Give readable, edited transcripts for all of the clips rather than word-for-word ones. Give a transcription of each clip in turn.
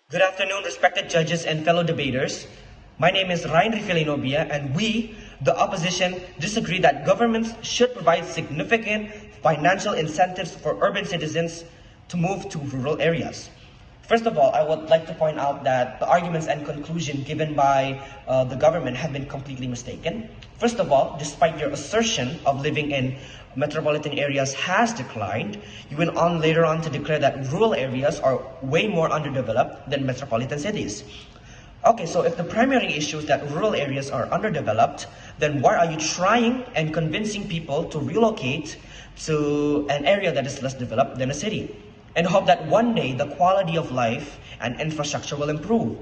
Good afternoon, respected judges and fellow debaters. My name is Raiyan Bya, and we, the opposition, disagree that governments should provide significant financial incentives for urban citizens to move to rural areas. First of all, I would like to point out that the arguments and conclusion given by the government have been completely mistaken. First of all, despite your assertion of living in metropolitan areas has declined, you went on later on to declare that rural areas are way more underdeveloped than metropolitan cities. Okay, so if the primary issue is that rural areas are underdeveloped, then why are you trying and convincing people to relocate to an area that is less developed than a city, and hope that one day the quality of life and infrastructure will improve?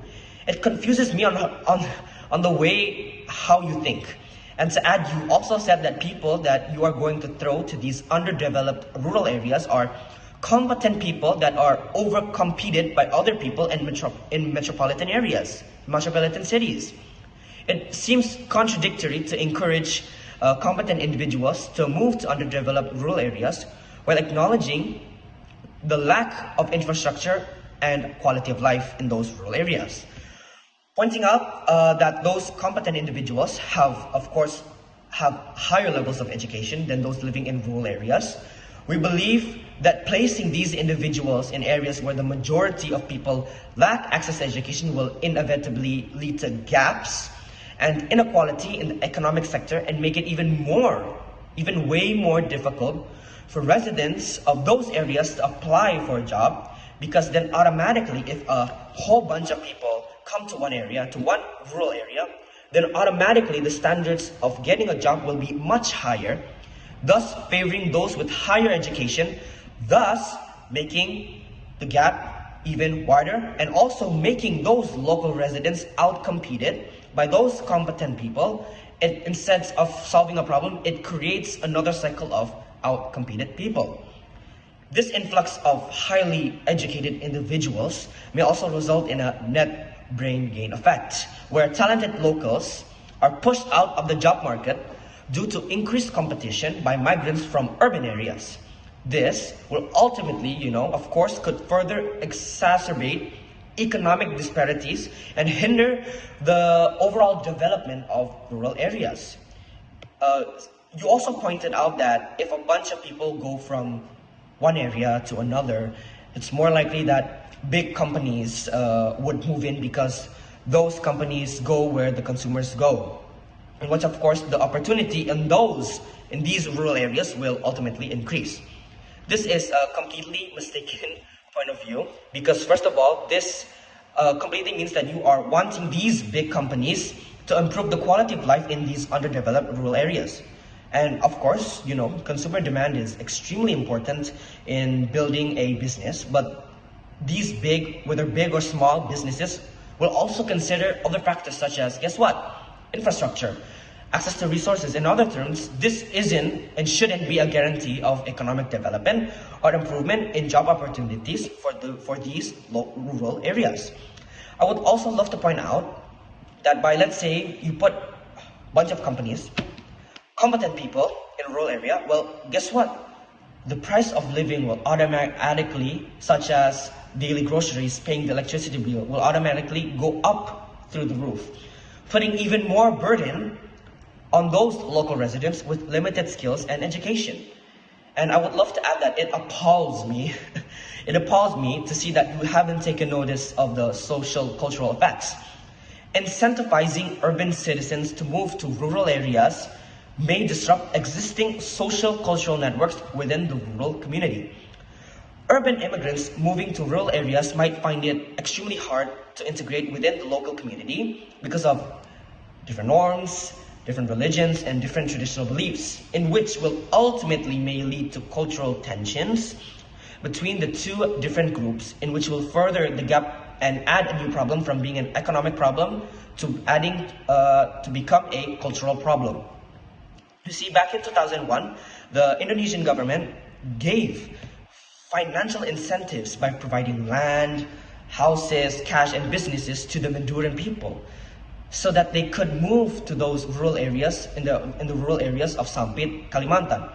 It confuses me on the way how you think. And to add, you also said that people that you are going to throw to these underdeveloped rural areas are competent people that are overcompeted by other people in metropolitan areas, metropolitan cities. It seems contradictory to encourage competent individuals to move to underdeveloped rural areas while acknowledging the lack of infrastructure and quality of life in those rural areas. Pointing out that those competent individuals have higher levels of education than those living in rural areas. We believe that placing these individuals in areas where the majority of people lack access to education will inevitably lead to gaps and inequality in the economic sector and make it even way more difficult for residents of those areas to apply for a job, because then automatically if a whole bunch of people come to one rural area, then automatically the standards of getting a job will be much higher, thus favoring those with higher education, thus making the gap even wider and also making those local residents outcompeted by those competent people. Instead of solving a problem, it creates another cycle of outcompeted people. This influx of highly educated individuals may also result in a net brain gain effect, where talented locals are pushed out of the job market due to increased competition by migrants from urban areas. This will ultimately, could further exacerbate economic disparities and hinder the overall development of rural areas. You also pointed out that if a bunch of people go from one area to another, it's more likely that big companies would move in because those companies go where the consumers go. And which of course the opportunity in these rural areas will ultimately increase. This is a completely mistaken point of view, because first of all, this completely means that you are wanting these big companies to improve the quality of life in these underdeveloped rural areas. And of course, consumer demand is extremely important in building a business, but these whether big or small businesses, will also consider other factors such as, guess what? Infrastructure, access to resources. In other terms, this isn't and shouldn't be a guarantee of economic development or improvement in job opportunities for these rural areas. I would also love to point out that by, let's say, you put a bunch of companies, competent people in a rural area, well, guess what? The price of living will automatically, such as daily groceries, paying the electricity bill, will automatically go up through the roof, putting even more burden on those local residents with limited skills and education. And I would love to add that it appalls me, to see that you haven't taken notice of the social cultural effects. Incentivizing urban citizens to move to rural areas may disrupt existing social cultural networks within the rural community. Urban immigrants moving to rural areas might find it extremely hard to integrate within the local community because of different norms, different religions, and different traditional beliefs, in which will ultimately may lead to cultural tensions between the two different groups, in which will further the gap and add a new problem from being an economic problem to to become a cultural problem. You see, back in 2001, the Indonesian government gave financial incentives by providing land, houses, cash, and businesses to the Maduran people, so that they could move to those rural areas in the rural areas of Sampit, Kalimantan.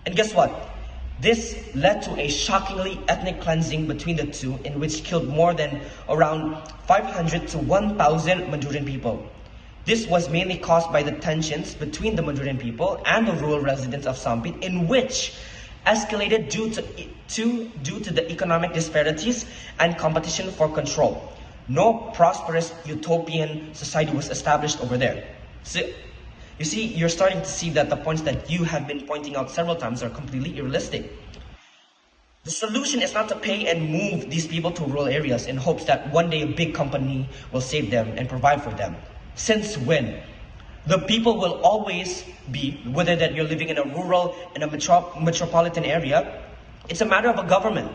And guess what? This led to a shockingly ethnic cleansing between the two, in which killed more than around 500 to 1,000 Maduryan people. This was mainly caused by the tensions between the Maduryan people and the rural residents of Sampit, in which escalated due to the economic disparities and competition for control. No prosperous utopian society was established over there. So, you see, you're starting to see that the points that you have been pointing out several times are completely unrealistic. The solution is not to pay and move these people to rural areas in hopes that one day a big company will save them and provide for them. Since when? The people will always be, whether that you're living in a rural, in a metropolitan area, it's a matter of a government.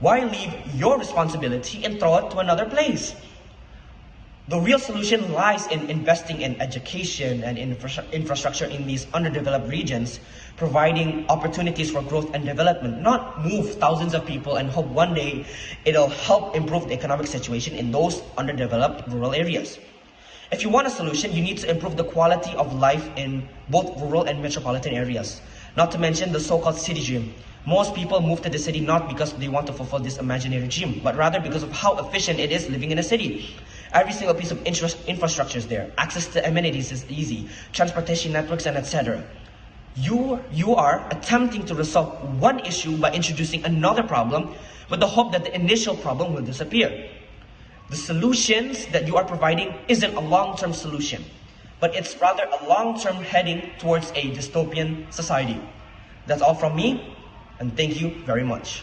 Why leave your responsibility and throw it to another place? The real solution lies in investing in education and infrastructure in these underdeveloped regions, providing opportunities for growth and development, not move thousands of people and hope one day it'll help improve the economic situation in those underdeveloped rural areas. If you want a solution, you need to improve the quality of life in both rural and metropolitan areas, not to mention the so-called city dream. Most people move to the city not because they want to fulfill this imaginary dream, but rather because of how efficient it is living in a city. Every single piece of infrastructure is there. Access to amenities is easy, transportation networks, and etc. You are attempting to resolve one issue by introducing another problem with the hope that the initial problem will disappear. The solutions that you are providing isn't a long-term solution, but it's rather a long-term heading towards a dystopian society. That's all from me, and thank you very much.